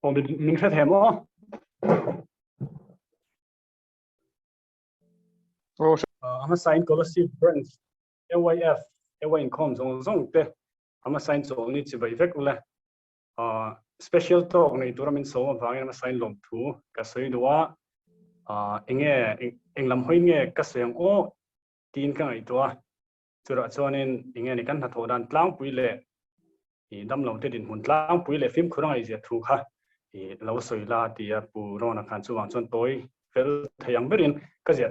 mình sẽ thêm ó I'm assigned scholarship grants AYF AY income zong te I'm assigned so ni chi bai vek ula special talk nei tura min so wang I'm assigned lom thu ka soi duwa enge englam hoi nge ka seng o tin ka ngai tua chura chonin enge ni kan tho dan tlang pui le i damlo te din hun tlang pui le phim khurang ai zia thu kha i lo soi la tia pu ro na khan chuwang chon toi fel thayang berin ka zia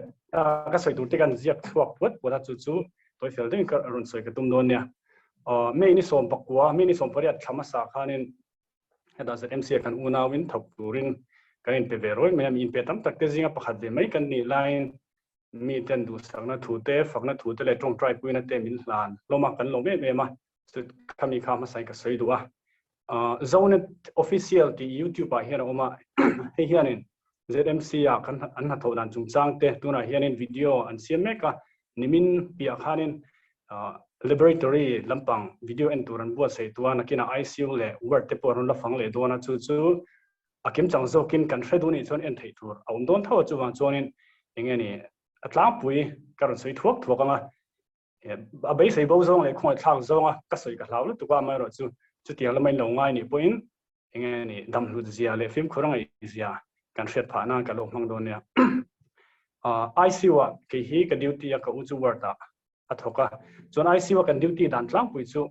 ka soi tu te kan zia thuak wat wala chu chu toi fel ding ka run soi ka tum don nia me ni som pakwa me ni som pariat thama sa khanin heda ZMC-a kan unawin thok turin kan inpe veroi me inpe tam tak te zinga pakhat ve mai kan ni line mi ten du sakna thu te fakna thu te le tong try puina te min hlan loma kan lo me ma kami kha ma sai ka soi duwa zone official ti YouTube a hian oma he hianin ZMC-a kan an ha tho dan chung chang te tuna hianin video an siam me ka nimin pia khanin laboratory lampang video en turan bua sei tua nakina ICU le word te por la phang le dona chu chu akim chang zo kin kan hredu ni chon en thei tur aum don thaw chu wang chonin engeni atlang pui karon soi thuak thuakanga a bei sei bo zong le khoi thang zonga ka soi ka hlau lu tukwa mai ro chu chu tiang la mai lo ngai ni point engeni damlu zia le film khurang ai zia kan hret pha na ka lo mang don ya ICU a ke hi ka duty ya ka u chu warta athoka chon ICU kan duty dan tlang pui chu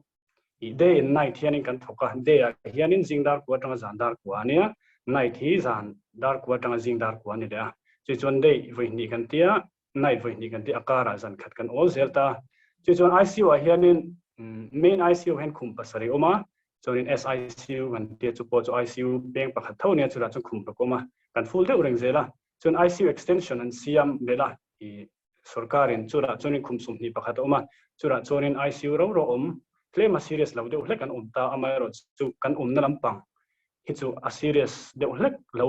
i day and night hianin kan thoka day a hianin jingdar ko tanga zandar ko ania night hi zan dar ko tanga jingdar ko ani da chu chon day voi ni kan tia night voi ni kan tia akara zan khat kan all zelta chu chon ICU a hianin main ICU hen khum pasari oma chonin SICU kan tia chu po chu ICU bank pakhat thau ne chura chu khum pakoma kan full de ureng zela chon ICU extension an siam bela i sarkarin chura chonin khumsum ni pakhat oma chura chonin ICU ro om claim a serious lo de hlek an umta amai ro chu kan na lampang hi chu a serious de hlek lo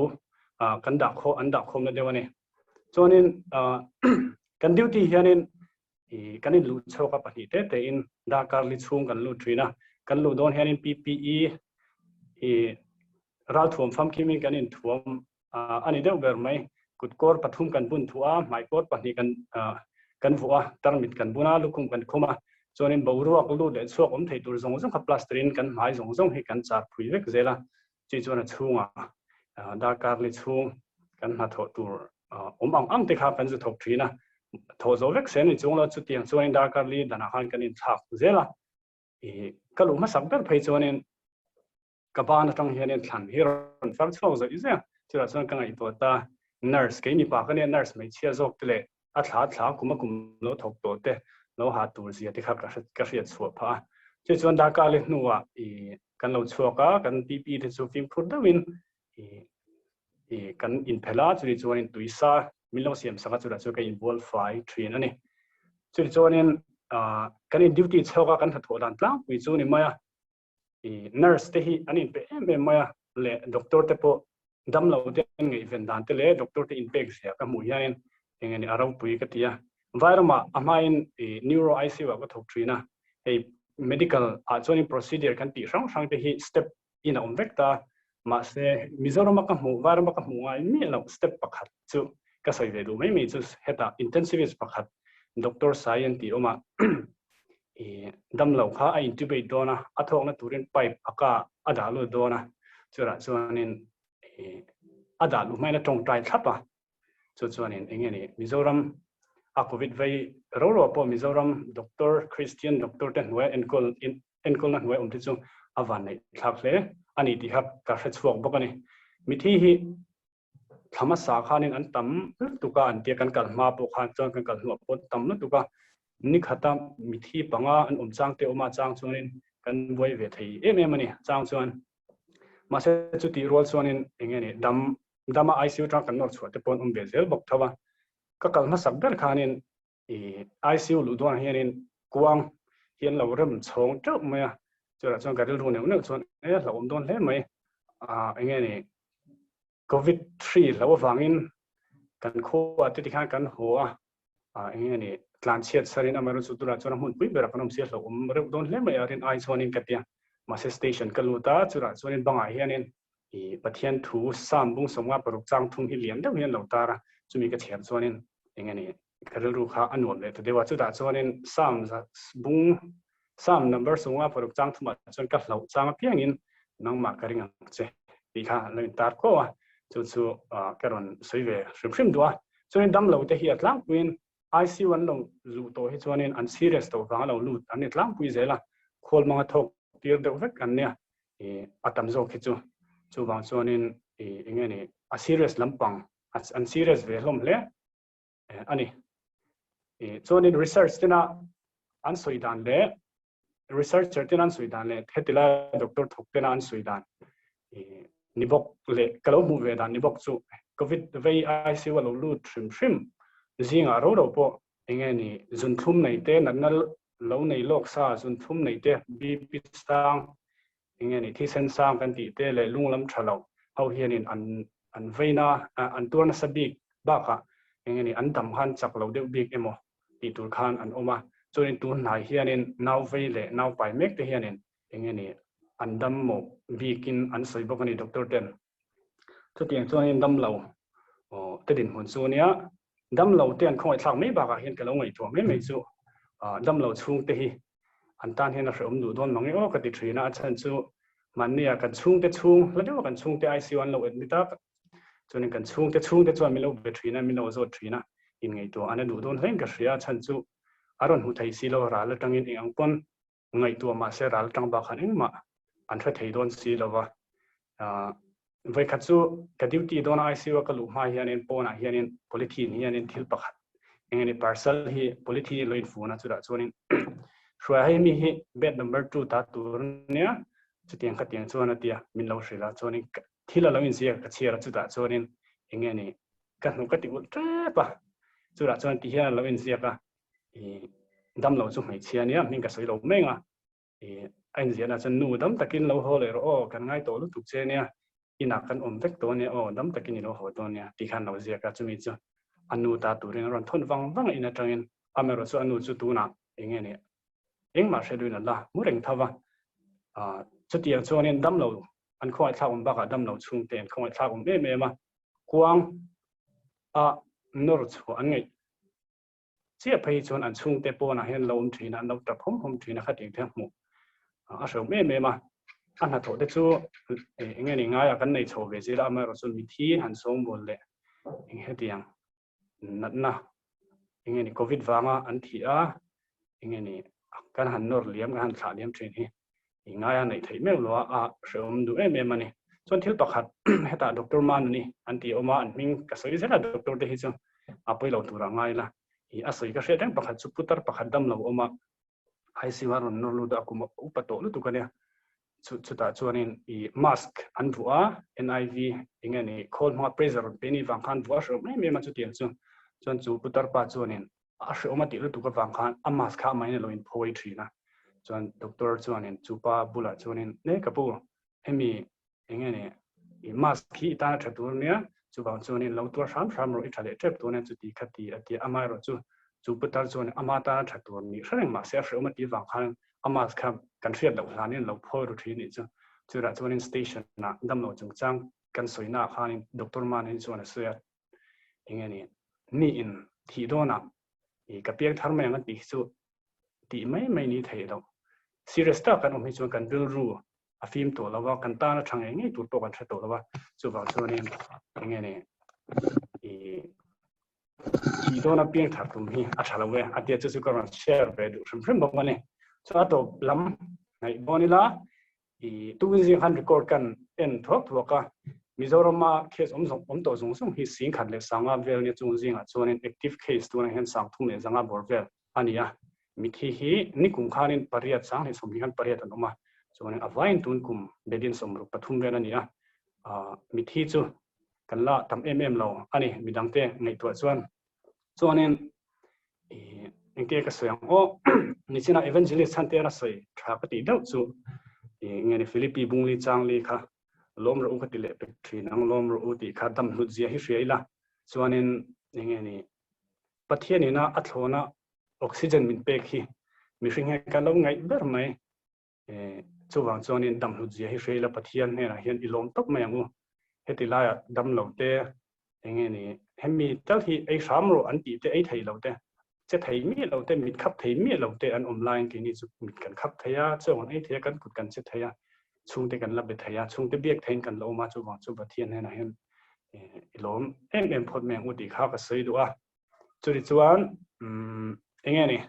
kan da kho an da khom na dewani chonin kan duty hianin i kanin lu choka pani te in da karli chung kan lu trina kan lu don hianin PPE i ral thuam fam kimi kanin thuam ani deuh ber mai kutkor pathum kan bun thua mai kor pani kan vua tarmit kan buna lukum kan khoma chonin boruak lu le chok om thei tur zong zong kha plasterin kan mai zong zong hi kan char phui vek zela chi chona chunga da karli chung kan ha tho tur ang te kha kan zu thok thina tho zo vek sen ni chung la chu tiang chonin da karli dana khan kan in thak zela e kalu ma sak ber phei chonin kabana tang hianin thlan hi ron far chho zo izia chira chon kan ai to ta nurse ke ni pa kan nurse mai chia zok tele a thla kuma kum lo thok to te lo ha tur zia ti kha ka riat chhuwa pha che chon da ka le nuwa i kan lo chhuaka kan PP te chu film phur dawin i kan in phela churi chuan in tuisa milo siam sanga chura chu ka involve fai train ani churi chuan in kan in duty chhoka kan tho dan tlang pui chu ni maya i nurse te hi ani pe em maya le doctor te po damlo te ngai ven dan te le doctor te inpe sia ka mu hian engeni arau pui ka tia viroma amain neuro ICU ka thok trina ei medical choni procedure kan ti sang te hi step in a vecta ma se mizoram ka mu viroma ka mu ai mi lo step pakhat chu ka sai ve du mai mi chu heta intensivist pakhat doctor science ti oma damlo kha a intubate dona athok na turin pipe aka adalu dona chura chuanin adalu mai na tong trai thapa chu chuanin engeni mizoram a COVID vai ro po mizoram doctor Christian doctor ten we enkawl na we ti chu awan nei thlakle ani ti hap ka hrechuak bokani mithi hi thama sa khanin an tam tuka an te kan kal ma po khan chon kan kal hnu po tam na tuka ni khata mithi panga an chang te oma chang chuanin kan voi ve thei em ani chang chuan ma se chu ti rol chuanin engeni dama ICU tang kan nok chhuat te pon be zel bok thawa ka kalma sak ber khanin ICU lu don hianin kuang hian lo rem chhong chau maya chura chon garil ru ne chon lo don le mai engeni COVID 3 lo wangin kan kho ati ti khan kan ho engeni tlan chiat sarin amaru sutura chona mun pui ber kanom sia lo re don le mai arin ai chonin katia ma se station kaluta chura chonin banga hianin pathian thu sam bung somwa paruk chang thung hi lian deuh hian lo tara chumi ka thiam chuanin engani karil ru kha anuam le dewa chu da chuanin sam bung sam number somwa paruk chang thuma chon ka hlo chang piangin nangma karinga che ti kha lein tar ko wa chu karon soive shrim dua chuanin damlo te hi atlang puin ICU an lo lu to hi chuanin an serious to wang lo lut an itlang pui zela khol manga thok tir deuh vek an nia atam zo khi chu wang chuanin engani a serious lampang an serious ve hlom hle ani chuanin research tina an soidan le researcher tina an soidan le hetila doctor thok tina an soidan nibok le kalo mu ve dan nibok chu covid vei ICU lo lut shrim zinga ro po engani zun thum nei te nanal lo nei lok sa zun thum nei te bp sang engani thi sen sang kan ti te le lunglam thalo ho hianin an veina an turna sabik ba kha engani an dam khan chak lo deuh bik emo ti tur khan an oma chuin tu nai hianin nau veile nau pai mek te hianin engani an dam mo bikin an soi bokani doctor ten chu tiang chuin dam lo te din hun chu nia dam lo ten khoi thak mai ba ka hian ka lo ngai to mai chu dam lo chung te hi an tan hian a hrom du don mangi o ka ti thina chan chu mania kan chung te chung la dewa kan chung te ICU an lo admit ta chunin kan chung te chuan mi lo be thina mi lo zo thina in ngai to ana du don hleng ka hria chan chu aron hu thai si lo ra la tangin eng pon ngai to ma se ral tang ba khan ma an tha thei don si lo wa vai khat chu ka duty don ICU ka lu ma hianin pona hianin polythene hianin thil pakhat engani parcel hi polythene loin funa chu da chuanin hruaia mi hi bed number 2 ta tur nia chutiang khatiang chuan atia min lo hrila chuanin thila lo in sia ka chiara chu da chuanin engani ka hnu ka ti ul tre pa chu da chuan ti hian lo in sia ka dam lo chu mai chia nia min ka soi lo menga ain zia na chan nu dam takin lo ho le ro kan ngai to lu tuk che nia ina kan om vek to nia dam takin lo ho to nia ti khan lo zia ka chumi chu anu ta turin ron thon wang ina tangin amero chu anu chu tu na engani engma sheduina la mureng thova chutiang chuanin damlo an khoi thlak ba ka damlo chung ten khoi thlak me ma kuang nor chu an ngai chia phei chuan an chung te pona hen lom thina no ta phom thina khating thang mu a so me ma an ha tho te chu engani nga ya kan nei chho ve zela amero chu mi thi han som bol le eng hetiang natna engani covid wanga an thi a engani kan han nor liam kan thla liam thin hi ingaya nei thei me lo a shom du em mani chon thil pakhat heta doctor man ni anti oma an ming ka soi zela doctor te hi chu apoi lo tura ngai la hi asoi ka hretang pakhat chu putar pakhat dam lo oma ICU ron nor lu da kuma upato lu tu kania chu ta chuanin I mask an vua NIV ingani khol ma pressure peni wang khan vua shom me ma chu tiang chu chon chu putar pa chuanin a shoma ti lu tu ka wang khan a mask kha mai ne lo in phoi thina chuan doctor chuanin chupa bula chuanin ne kapu hemi engani I mask khi ta thatur nia chuwang chuanin lo tur sam ro I thale trep tu ne chu ti khati ati amai ro chu putar chuan amata thatur ni hreng ma se shoma ti wang khan a mask kha kan hriat lo hanin lo phoi ro thini chu ra chuanin station na damlo chungchang kan soina khanin doctor man in chuan se engani ni in thi dona I kapiak tharme ang ti chu ti mai ni thei lo serious ta kan omi chuan kan bil ru a film to lawa kan ta na thang ngai tur to kan tha to lawa chu wa chuanin engani I dona piang thar tum hi a thalawe atia chu ka ron share ve du shrim bawani chu ato lam ngai bonila I 200 record kan en thok thoka Mizorama case om to zung hi sing khan le sanga vel ni chung jinga chuanin active case tu na hen sang thum le zanga bor vel ania mithi hi nikum khanin pariat sang ni som hian pariat anoma chuanin avain tun kum bedin somru pathum vel ania mithi chu kanla tam lo ani midangte ngai to chuanin engke ka soyang o nichina evangelist chante na soi thapati dau chu ngani philippi bungli changli kha lom ro ukati le pekthi nang lom ro uti kha dam hnu zia hi hriaila chuanin engani pathianina athlona oxygen min pek hi mi hring he ka lo ngai ber mai chu wang chuan in damlo ji hi hreila pathian hne na hian ilom tok mai angu hetila damlo te enge ni hemi tal hi ei samro an ti te ei thei lo te che thei mi lo te mit khap thei mi lo te an online ki ni chu mit kan khap theia chuan ei thei kan kut kan che theia chung te kan la be theia chung te biak thein kan lo ma chu wang chu pathian hne na hian ilom em phot meng u ti kha ka sei du a chu ri chuan enge ni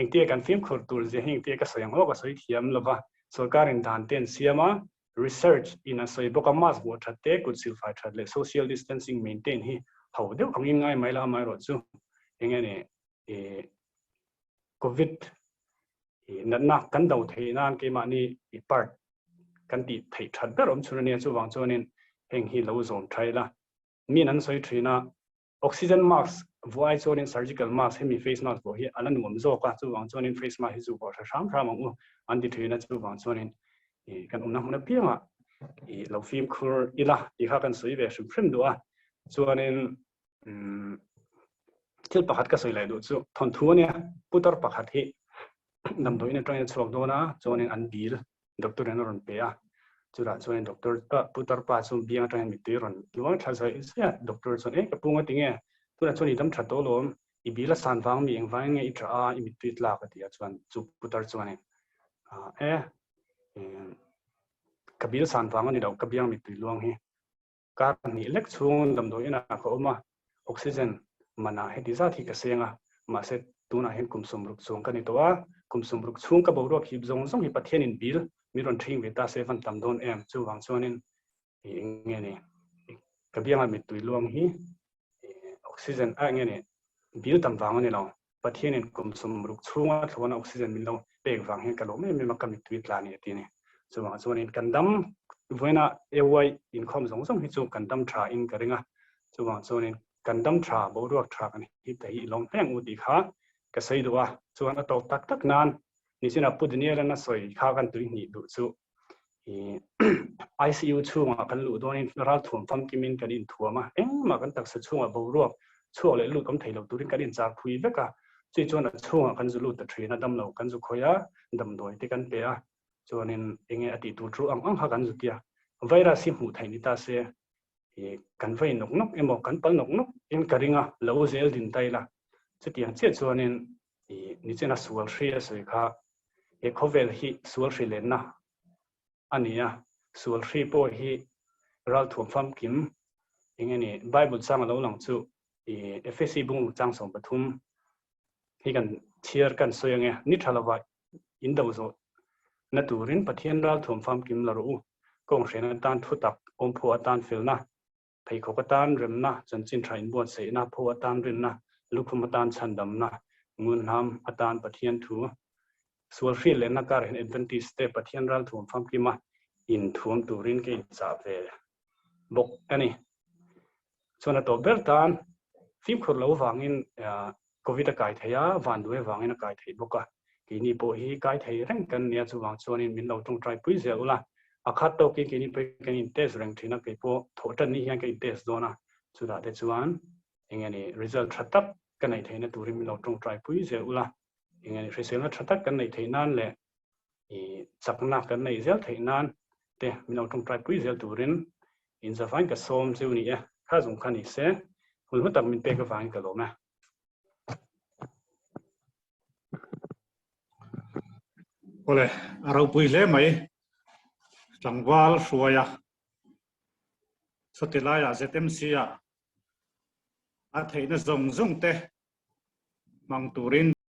engtia kan film khur tur je hing te ka sayang o ka soi thiam lova sarkarin dan ten siama research in a soi boka mas bo thatte kut sil fai that le social distancing maintain hi how deuh angin ngai mai la mai ro chu enge ni covid na kan dau thei nan ke ma ni part kan ti thei that ber om chuna ne chu wang chuanin heng hi lo zon thaila min an soi thina oxygen mask voi chuanin surgical mask hemi face mask bo hi alan ngom zo ka chu wang chuanin face mask hi chu bo tham tham ang an ti thina chu wang chuanin kan umna huna pianga lo film khur ila ti kha kan soi ve shum phrim do a chuanin til pakhat ka soi lai do chu thon thu ne putar pakhat hi nam do in train chuak do na chuanin an bil doctor an ron pe a chura chuanin doctor putar pa chu biang train mi ti ron luang tha sai sia doctor chuan ka punga tinge tura chuan idam thato lom ibila san wang mi eng wang nge i tha a i mi tweet la ka tia chuan chu putar chuanin kabil san wang ani dau kabiang mi tui luang hi ka ni lek chung dam do ina ko ma oxygen mana he ti za thi ka senga ma se tuna hen kumsum ruk chung ka ni to a kumsum ruk chung ka bo ro khip zong zong hi pathian in bil mi ron thing ve ta se van tam don em chu wang chuanin nge ni kabiang mi tui luang hi oxygen a nge ni bil tam wang ani lo pathian in kumsum ruk chunga thona oxygen min lo pek wang he ka lo me me ma ka mi tui tla ni ti ni chuang chuanin kandam voina ewai in khom zong zong hi chu kandam tha in karinga chuang chuanin kandam tha bo ruak tha ani hi tei long peng u ti kha ka sei duwa chuan ato tak tak nan ni sina pudnia na soi kha kan tui ni du chu ICU chunga kan lu donin ral thum fam kimin kan in thuama engma kan tak sa chunga bo ruak chuak le lu kam theilo turin kan in chak phui beka chi chuan chunga kan zu lu ta thina damlo kan zu khoya dam doi te kan pe a chuanin enge ati tu tru ang ha kan zutia virus hi hmu thaini ta se kan vai nok nok emo kan pal nok nok in karinga lo zel din taila chutiang che chuanin ni chena sual hria soi kha covid hi sual hri len na ania sual hri po hi ral thum fam kim enge ni bible chang lo lang chu FSC bung chang som pathum hi kan thiar kan soyange ni thalawa in dau zo na turin pathian ral thum fam kim la ru kong rena tan thutak om phu atan filna thei kho tan remna chanchin thain bon se na phu atan rinna lukhum atan chandam na ngun nam atan pathian thu sual fil le na kar hen advantage te pathian ral thum fam kima in thum turin ke cha ve bok ani chona to bertan film khur lo wangin covid kai theya van duwe wangin kai thei boka kini po hi kai thei reng kan nia chu wang chuanin min lo tung try pui zelula akhat to ki kini pe kan in test reng thina ke po thotan ni hian ke test dona chuda te chuan engani result thatak kan nei theina turin min lo tung try pui zelula engani result thatak kan nei theinan le chakna kan nei zel theinan te min lo tung try pui zel turin in za fain ka som chu ni e kha zum khani se hul tak min pe ka fain ka lo ma Ole arau pui le mai Tlangwal Hruaia Testimony ZMC-a theihna zong zong te mang turin